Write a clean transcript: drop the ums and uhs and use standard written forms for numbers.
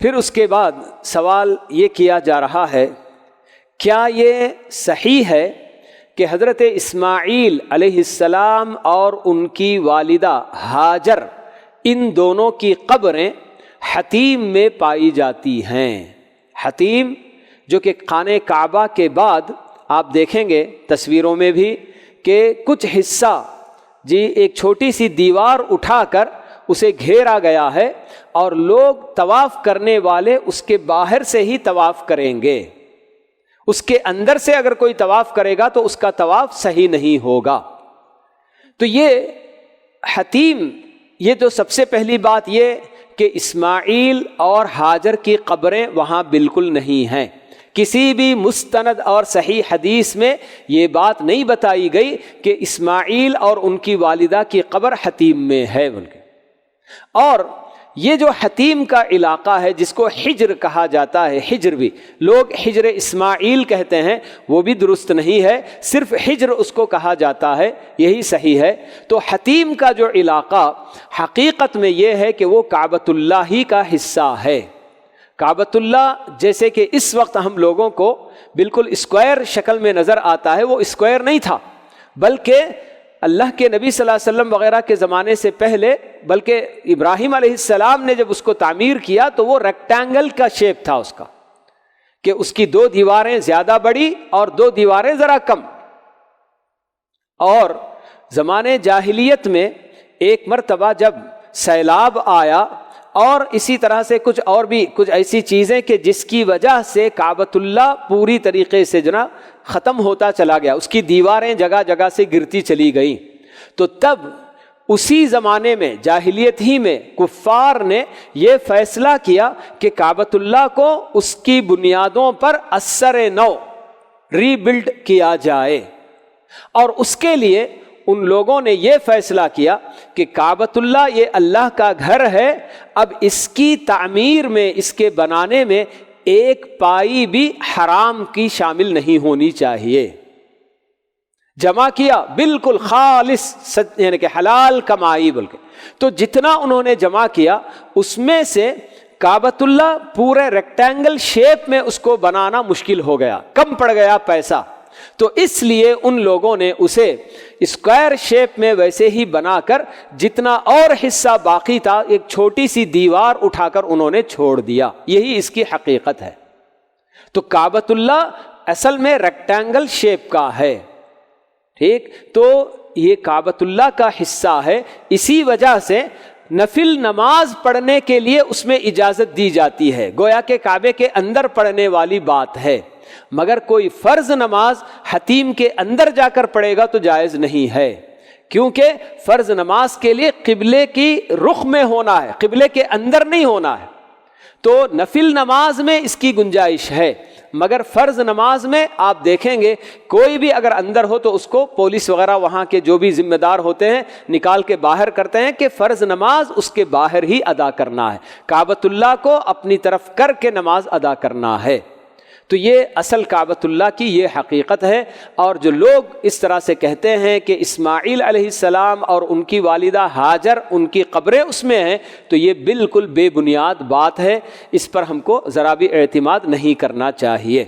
پھر اس کے بعد سوال یہ کیا جا رہا ہے، کیا یہ صحیح ہے کہ حضرت اسماعیل علیہ السلام اور ان کی والدہ ہاجر ان دونوں کی قبریں حتیم میں پائی جاتی ہیں؟ حتیم جو کہ خانہ کعبہ کے بعد آپ دیکھیں گے تصویروں میں بھی کہ کچھ حصہ ایک چھوٹی سی دیوار اٹھا کر اسے گھیرا گیا ہے، اور لوگ طواف کرنے والے اس کے باہر سے ہی طواف کریں گے، اس کے اندر سے اگر کوئی طواف کرے گا تو اس کا طواف صحیح نہیں ہوگا۔ تو یہ حتیم، یہ تو سب سے پہلی بات یہ کہ اسماعیل اور ہاجر کی قبریں وہاں بالکل نہیں ہیں۔ کسی بھی مستند اور صحیح حدیث میں یہ بات نہیں بتائی گئی کہ اسماعیل اور ان کی والدہ کی قبر حتیم میں ہے بلکہ۔ اور یہ جو حتیم کا علاقہ ہے جس کو حجر کہا جاتا ہے، حجر بھی لوگ حجر اسماعیل کہتے ہیں، وہ بھی درست نہیں ہے، صرف حجر اس کو کہا جاتا ہے، یہی صحیح ہے۔ تو حتیم کا جو علاقہ حقیقت میں یہ ہے کہ وہ کعبۃ اللہ ہی کا حصہ ہے۔ کعبۃ اللہ جیسے کہ اس وقت ہم لوگوں کو بالکل اسکوائر شکل میں نظر آتا ہے، وہ اسکوائر نہیں تھا، بلکہ اللہ کے نبی صلی اللہ علیہ وسلم وغیرہ کے زمانے سے پہلے، بلکہ ابراہیم علیہ السلام نے جب اس کو تعمیر کیا تو وہ ریکٹینگل کا شیپ تھا اس کا، کہ اس کی 2 دیواریں زیادہ بڑی اور 2 دیواریں ذرا کم۔ اور زمانے جاہلیت میں ایک مرتبہ جب سیلاب آیا، اور اسی طرح سے کچھ ایسی چیزیں کہ جس کی وجہ سے کعبۃ اللہ پوری طریقے سے ختم ہوتا چلا گیا، اس کی دیواریں جگہ جگہ سے گرتی چلی گئیں، تو تب اسی زمانے میں جاہلیت ہی میں کفار نے یہ فیصلہ کیا کہ کعبۃ اللہ کو اس کی بنیادوں پر اثر نو ری بلڈ کیا جائے، اور اس کے لیے ان لوگوں نے یہ فیصلہ کیا کہ کعبۃ اللہ یہ اللہ کا گھر ہے، اب اس کی تعمیر میں، اس کے بنانے میں ایک پائی بھی حرام کی شامل نہیں ہونی چاہیے۔ جمع کیا بالکل خالص، یعنی کہ حلال کمائی بلکہ، تو جتنا انہوں نے جمع کیا اس میں سے کعبۃ اللہ پورے ریکٹینگل شیپ میں اس کو بنانا مشکل ہو گیا، کم پڑ گیا پیسہ، تو اس لیے ان لوگوں نے اسے اسکوائر شیپ میں ویسے ہی بنا کر جتنا اور حصہ باقی تھا ایک چھوٹی سی دیوار اٹھا کر انہوں نے چھوڑ دیا۔ یہی اس کی حقیقت ہے۔ تو کعبۃ اللہ اصل میں ریکٹینگل شیپ کا ہے، ٹھیک، تو یہ کعبۃ اللہ کا حصہ ہے، اسی وجہ سے نفل نماز پڑھنے کے لیے اس میں اجازت دی جاتی ہے، گویا کہ کعبے کے اندر پڑھنے والی بات ہے، مگر کوئی فرض نماز حتیم کے اندر جا کر پڑھے گا تو جائز نہیں ہے، کیونکہ فرض نماز کے لیے قبلے کی رخ میں ہونا ہے، قبلے کے اندر نہیں ہونا ہے۔ تو نفل نماز میں اس کی گنجائش ہے، مگر فرض نماز میں آپ دیکھیں گے کوئی بھی اگر اندر ہو تو اس کو پولیس وغیرہ وہاں کے جو بھی ذمہ دار ہوتے ہیں نکال کے باہر کرتے ہیں کہ فرض نماز اس کے باہر ہی ادا کرنا ہے، کعبۃ اللہ کو اپنی طرف کر کے نماز ادا کرنا ہے۔ تو یہ اصل کعبۃ اللہ کی یہ حقیقت ہے، اور جو لوگ اس طرح سے کہتے ہیں کہ اسماعیل علیہ السلام اور ان کی والدہ ہاجر ان کی قبریں اس میں ہیں، تو یہ بالکل بے بنیاد بات ہے، اس پر ہم کو ذرا بھی اعتماد نہیں کرنا چاہیے۔